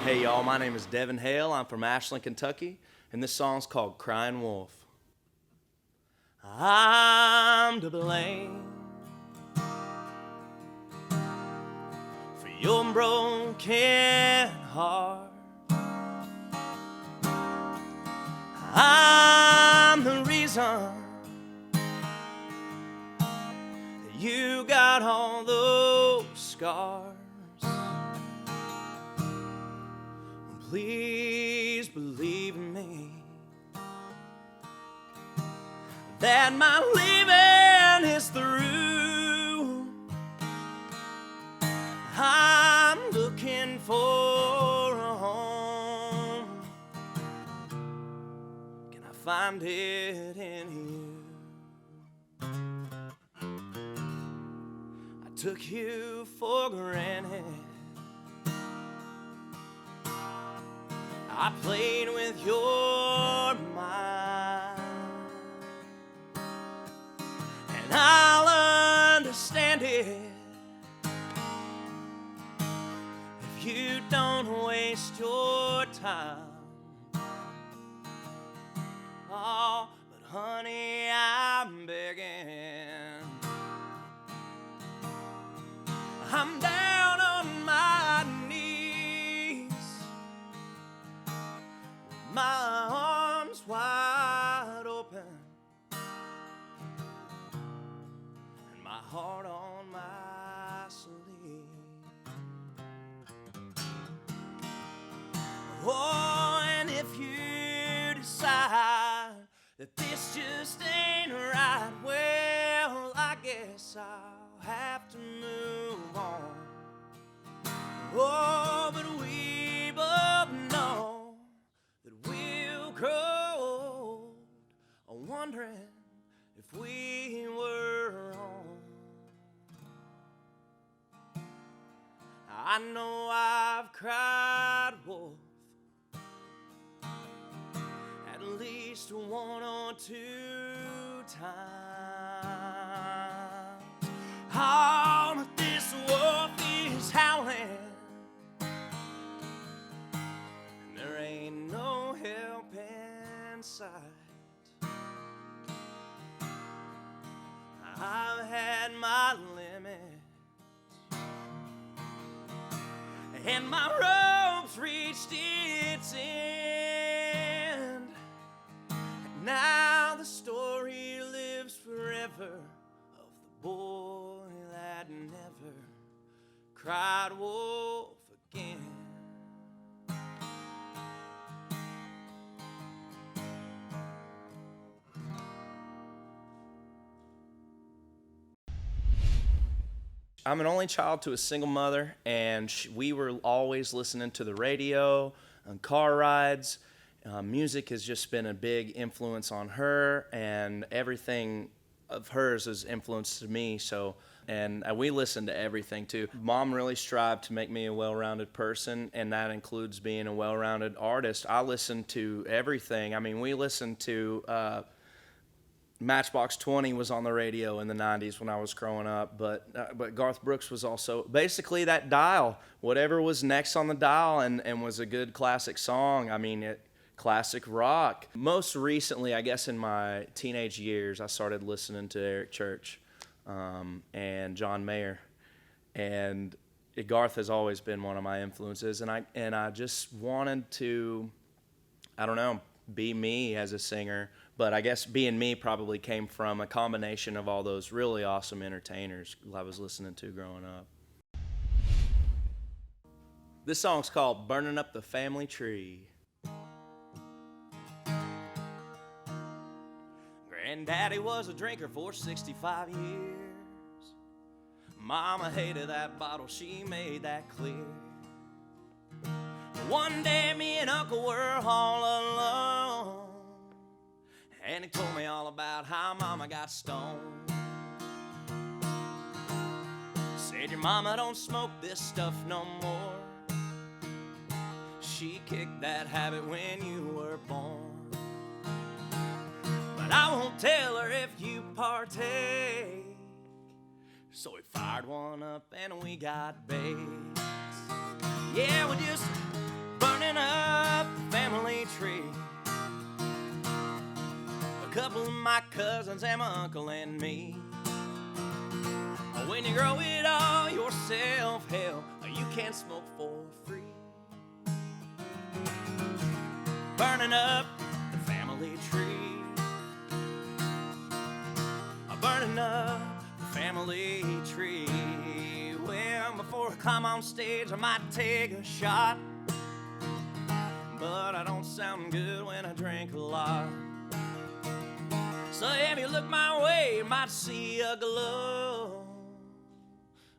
Hey y'all, my name is Devin Hale. I'm from Ashland, Kentucky, and this song's called Crying Wolf. I'm to blame for your broken heart. I'm the reason that you got all those scars. Please believe me that my living is through. I'm looking for a home. Can I find it in you? I took you for granted. I played with your mind, and I'll understand it if you don't waste your time. Oh, but honey, I'm begging. I'm down on my knees, my arms wide open, and my heart on my sleeve. Oh, and if you decide that this just ain't right, well, I guess I'll have to move on. Oh, but we both know we'll grow old, wondering if we were wrong. I know I've cried wolf at least one or two times. Oh, but this wolf is howling, there ain't no help in sight. I've had my limits, and my rope's reached its end. And now the story lives forever of the boy that never cried wolf again. I'm an only child to a single mother, and we were always listening to the radio on car rides. Music has just been a big influence on her, and everything of hers has influenced me. So, and we listen to everything too. Mom really strived to make me a well-rounded person, and that includes being a well-rounded artist. I listen to everything. I mean, we listened to Matchbox 20 was on the radio in the 90s when I was growing up, but Garth Brooks was also basically that dial, whatever was next on the dial and was a good classic song. I mean, classic rock. Most recently, I guess in my teenage years, I started listening to Eric Church and John Mayer, and Garth has always been one of my influences, and I just wanted to, I don't know, be me as a singer. But I guess being me probably came from a combination of all those really awesome entertainers I was listening to growing up. This song's called Burning Up the Family Tree. Granddaddy was a drinker for 65 years. Mama hated that bottle, she made that clear. One day me and Uncle were all alone, and he told me all about how Mama got stoned. Said your mama don't smoke this stuff no more. She kicked that habit when you were born. But I won't tell her if you partake. So we fired one up and we got baked. Yeah, we just couple of my cousins and my uncle and me. When you grow it all yourself, hell, you can't smoke for free. Burning up the family tree. Burning up the family tree. Well, before I climb on stage, I might take a shot, but I don't sound good when I drink a lot. So if you look my way, you might see a glow,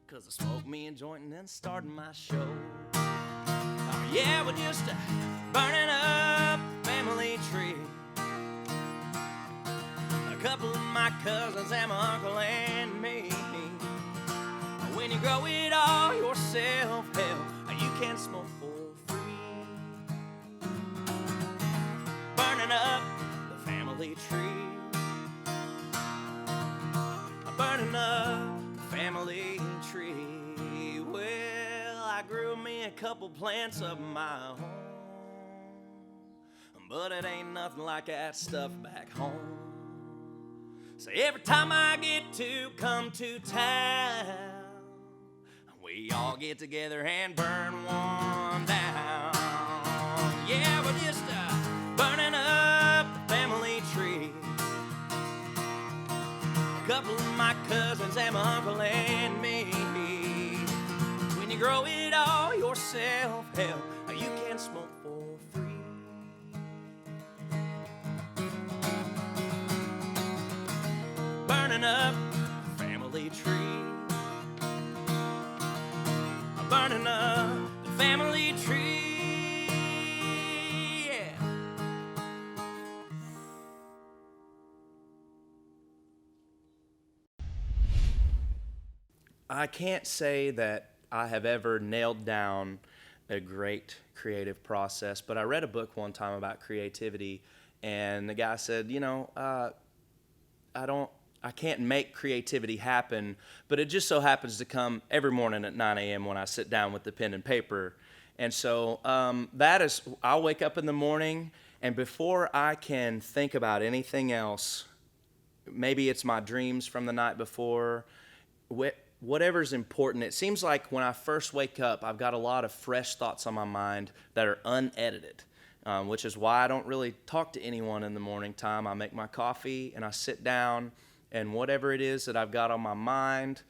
'cause I smoked me a joint and then started my show. Oh yeah, we're just burning up the family tree. A couple of my cousins and my uncle and me. When you grow it all yourself, hell, you can't smoke for free. Burning up the family tree. Burning up the family tree. Well, I grew me a couple plants of my own, but it ain't nothing like that stuff back home. So every time I get to come to town, we all get together and burn one down. Yeah, we're just burning up the family tree. A couple of my cousins and my uncle and me. When you grow it all yourself, hell, you can't smoke for free. Burning up the family tree. Burning up the family tree. Yeah. I can't say that I have ever nailed down a great creative process, but I read a book one time about creativity, and the guy said, I can't make creativity happen, but it just so happens to come every morning at 9 a.m. when I sit down with the pen and paper. And so I'll wake up in the morning, and before I can think about anything else, maybe it's my dreams from the night before, whatever's important. It seems like when I first wake up, I've got a lot of fresh thoughts on my mind that are unedited, which is why I don't really talk to anyone in the morning time. I make my coffee, and I sit down, and whatever it is that I've got on my mind,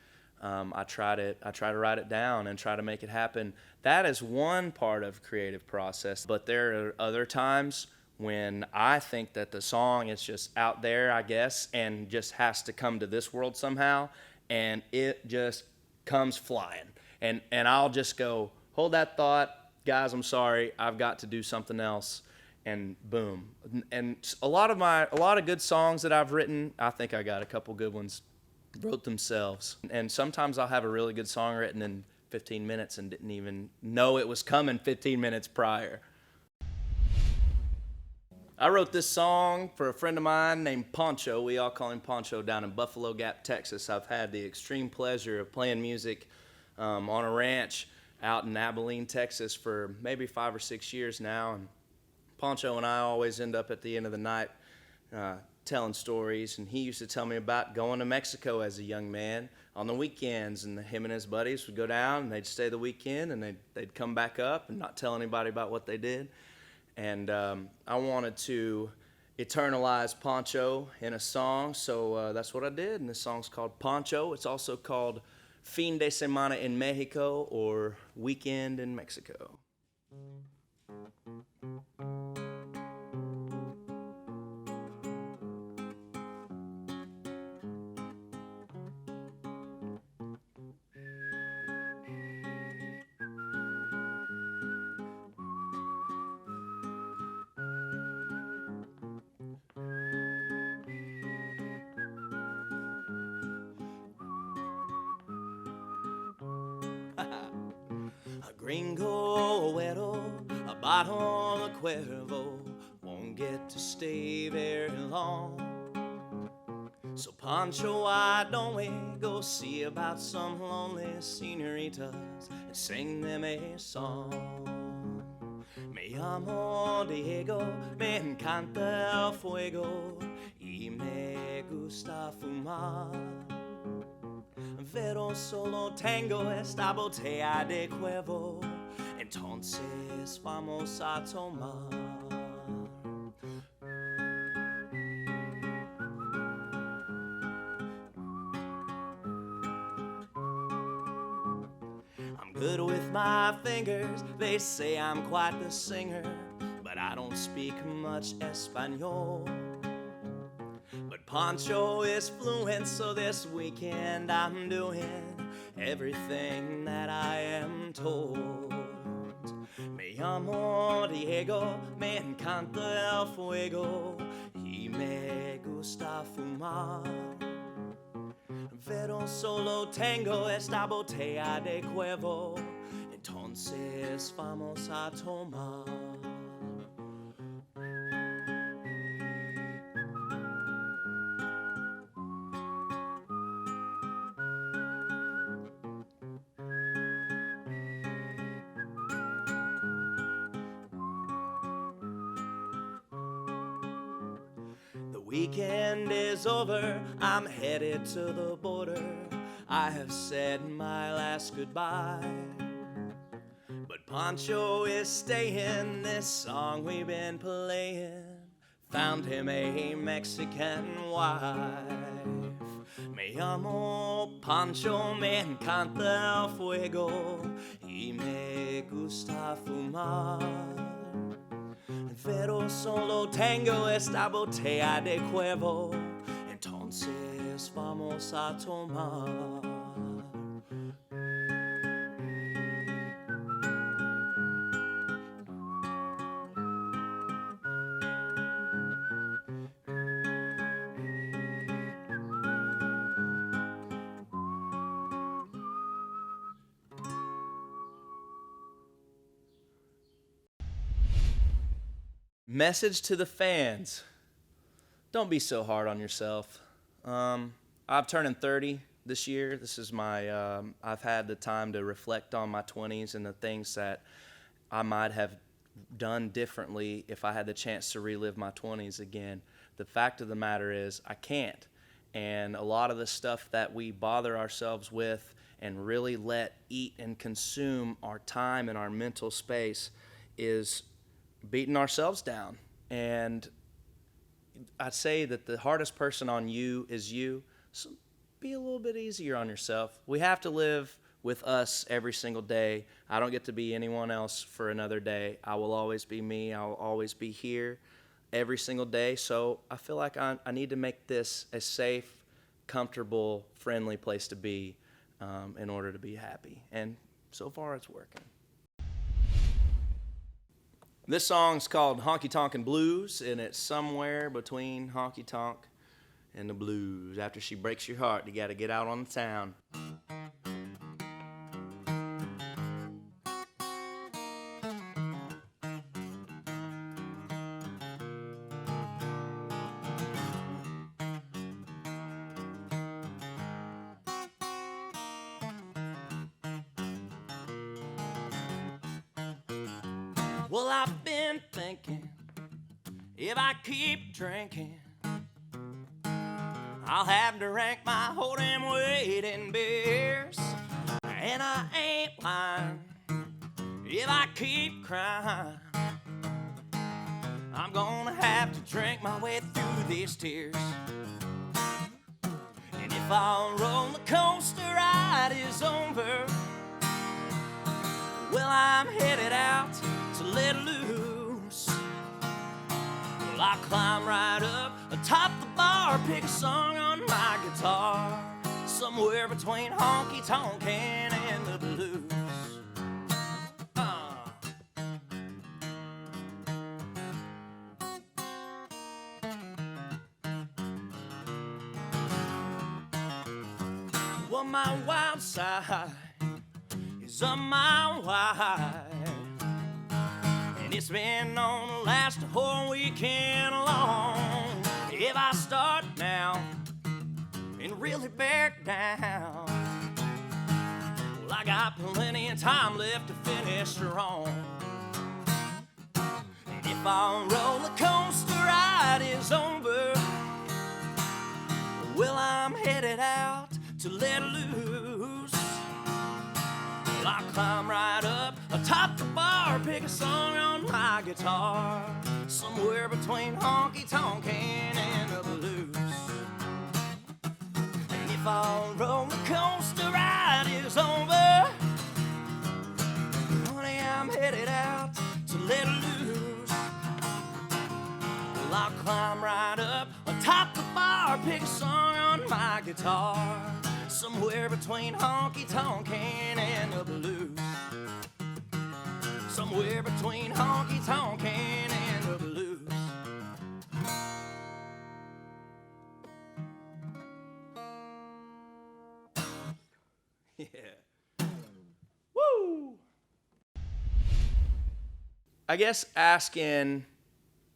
I try to write it down and try to make it happen. That is one part of creative process. But there are other times when I think that the song is just out there, I guess, and just has to come to this world somehow, and it just comes flying. And I'll just go, hold that thought, guys, I'm sorry, I've got to do something else. And boom. And a lot of good songs that I've written, I think I got a couple good ones, wrote themselves. And sometimes I'll have a really good song written in 15 minutes and didn't even know it was coming 15 minutes prior. I wrote this song for a friend of mine named Pancho. We all call him Pancho, down in Buffalo Gap, Texas. I've had the extreme pleasure of playing music on a ranch out in Abilene, Texas for maybe 5 or 6 years now. And Pancho and I always end up at the end of the night telling stories, and he used to tell me about going to Mexico as a young man on the weekends, and him and his buddies would go down and they'd stay the weekend, and they'd come back up and not tell anybody about what they did. And I wanted to eternalize Pancho in a song, so that's what I did, and this song's called Pancho. It's also called Fin de Semana in Mexico, or Weekend in Mexico. Gringo Güero, abajo the Cuervo, won't get to stay very long. So Pancho, why don't we go see about some lonely senoritas and sing them a song? Me llamo Diego, me encanta el fuego, y me gusta fumar. Pero solo tengo esta botella de cuervo, entonces vamos a tomar. I'm good with my fingers, they say I'm quite the singer, but I don't speak much Espanol. But Pancho is fluent, so this weekend I'm doing everything that I am told. Me llamo Diego, me encanta el fuego, y me gusta fumar. Pero solo tengo esta botella de cuervo, entonces vamos a tomar. Weekend is over, I'm headed to the border. I have said my last goodbye. But Pancho is staying, this song we've been playing. Found him a Mexican wife. Me llamo Pancho, me encanta el fuego, y me gusta fumar. Pero solo tengo esta botella de cuervo, entonces vamos a tomar. Message to the fans. Don't be so hard on yourself. I've turned 30 this year. This is my, I've had the time to reflect on my 20s and the things that I might have done differently if I had the chance to relive my 20s again. The fact of the matter is I can't. And a lot of the stuff that we bother ourselves with and really let eat and consume our time and our mental space is beating ourselves down. And I'd say that the hardest person on you is you, so be a little bit easier on yourself. We have to live with us every single day. I don't get to be anyone else for another day. I will always be me. I will always be here every single day. So I feel like I need to make this a safe, comfortable, friendly place to be in order to be happy. And so far it's working. This song's called Honky Tonk and Blues, and it's somewhere between Honky Tonk and the blues. After she breaks your heart, you gotta get out on the town. Well, I've been thinking, if I keep drinking, I'll have to rank my whole damn weight in beers. And I ain't lying, if I keep crying, I'm gonna have to drink my way through these tears. And if our roller coaster ride is over, well, I'm headed out to let loose. Well, I'll climb right up atop the bar, pick a song on my guitar, somewhere between Honky Tonk and the blues. Well, my wild side is on my wife, and it's been on the last whole weekend long. If I start now and really back down, well, I got plenty of time left to finish strong. And if our roller coaster ride is over, Well, I'm headed out to let loose. Well, I climb right up atop the bar, pick a song on my guitar, somewhere between Honky, Tonk, and the blues. And if our roller coaster ride is over, honey, I'm headed out to let loose. Well, I'll climb right up atop the bar, pick a song on my guitar, somewhere between Honky Tonk and the blues. Somewhere between Honky Tonk and the blues. Yeah. Woo! I guess asking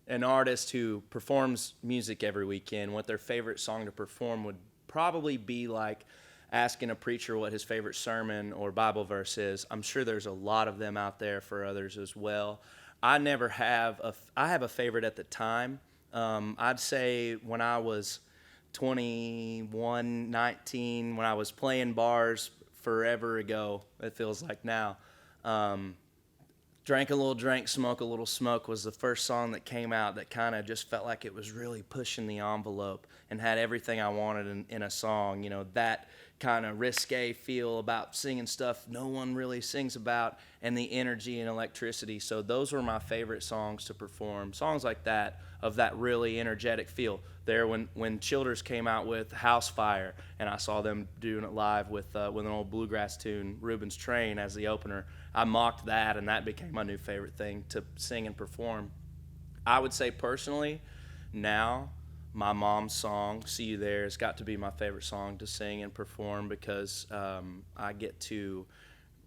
an artist who performs music every weekend what their favorite song to perform would probably be like asking a preacher what his favorite sermon or Bible verse is. I'm sure there's a lot of them out there for others as well. I have a favorite at the time. I'd say when I was 21, 19, when I was playing bars forever ago, it feels like now. Drank a Little Drink, Smoke a Little Smoke was the first song that came out that kind of just felt like it was really pushing the envelope and had everything I wanted in a song. You know, that kind of risque feel about singing stuff no one really sings about, and the energy and electricity. So those were my favorite songs to perform. Songs like that, of that really energetic feel. There, when Childers came out with House Fire, and I saw them doing it live with an old bluegrass tune, Reuben's Train, as the opener, I mocked that, and that became my new favorite thing to sing and perform. I would say personally, now, my mom's song, See You There, has got to be my favorite song to sing and perform because I get to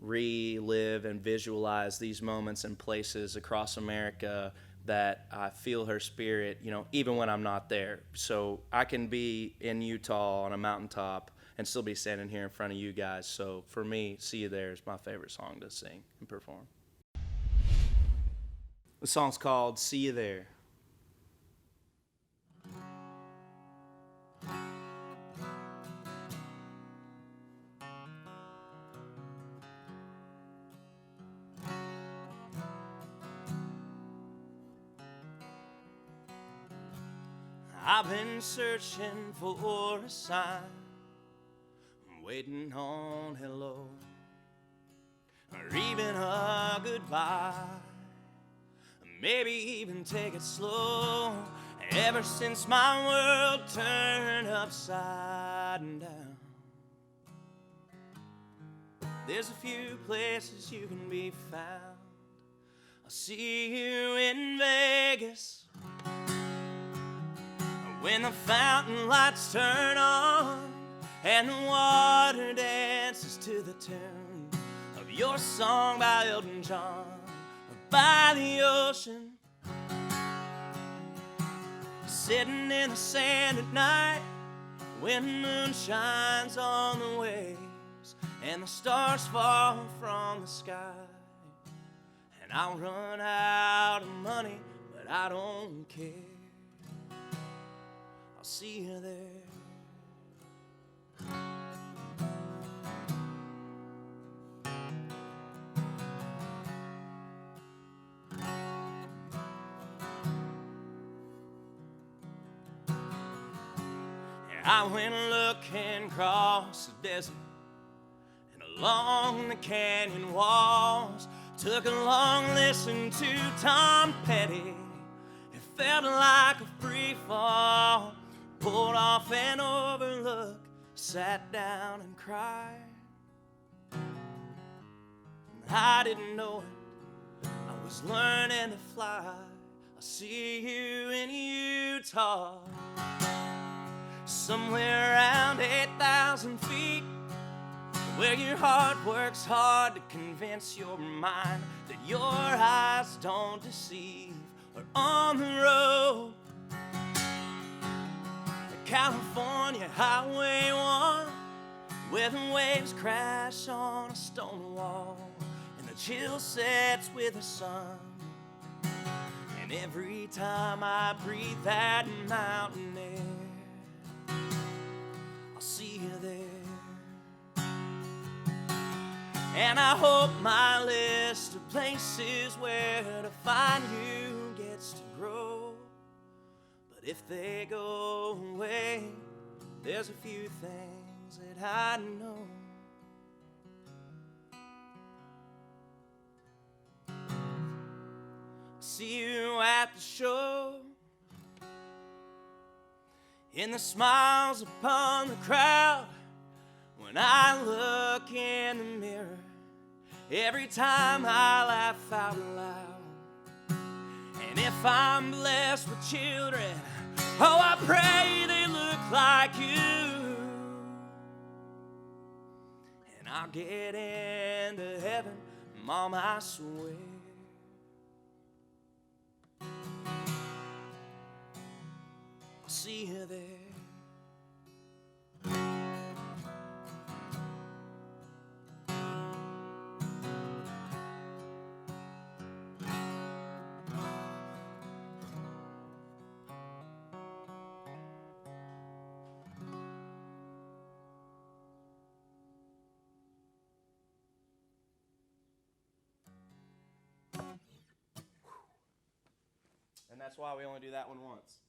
relive and visualize these moments and places across America that I feel her spirit, you know, even when I'm not there. So I can be in Utah on a mountaintop and still be standing here in front of you guys. So for me, See You There is my favorite song to sing and perform. The song's called See You There. I've been searching for a sign, waiting on hello, or even a goodbye, maybe even take it slow. Ever since my world turned upside down, there's a few places you can be found. I'll see you in Vegas when the fountain lights turn on and the water dances to the tune of your song by Elton John, or by the ocean, sitting in the sand at night when the moon shines on the waves and the stars fall from the sky. And I'll run out of money, but I don't care. See you there. I went looking across the desert and along the canyon walls, took a long listen to Tom Petty. It felt like a free fall. Pulled off an overlook, sat down and cried. I didn't know it, I was learning to fly. I'll see you in Utah, somewhere around 8,000 feet, where your heart works hard to convince your mind that your eyes don't deceive. Or on the road, California Highway 1, where the waves crash on a stone wall and the chill sets with the sun. And every time I breathe that mountain air, And I hope my list of places where to find you gets to grow. But if they go away, there's a few things that I know. I'll see you at the show, in the smiles upon the crowd, when I look in the mirror, every time I laugh out loud. And if I'm blessed with children, oh, I pray they look like you. And I'll get into heaven, Mom, I swear. I'll see you there. And that's why we only do that one once.